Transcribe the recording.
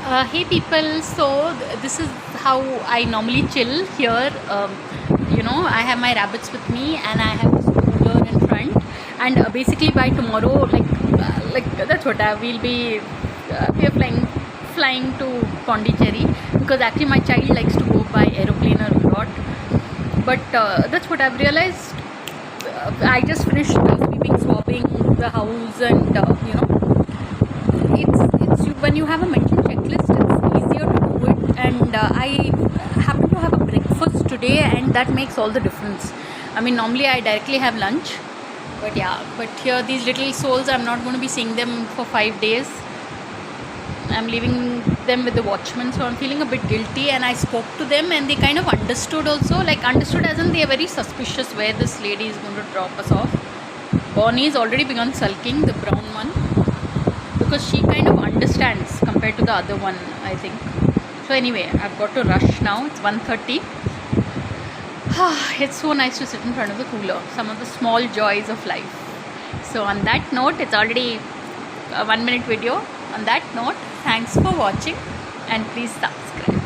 Hey people, so this is how I normally chill here. I have my rabbits with me and I have this cooler in front. And basically by tomorrow, that's what we'll be. We are flying to Pondicherry because actually my child likes to go by aeroplane a lot. But that's what I've realized. I just finished sweeping, swapping the house, and it's when you have a mental checklist, it's easier to do it. And I happen to have a breakfast today, and that makes all the difference. I mean, normally I directly have lunch, but here these little souls, I'm not going to be seeing them for 5 days. I'm leaving them with the watchman, so I'm feeling a bit guilty. And I spoke to them, and they kind of understood also. Like, understood as in they are very suspicious where this lady is going to drop us off. Bonnie's already begun sulking, the brown one, because she kind of understands compared to the other one, I think. So anyway, I've got to rush now. It's 1:30. It's so nice to sit in front of the cooler. Some of the small joys of life. So on that note, it's already a 1 minute video. On that note, thanks for watching and please subscribe.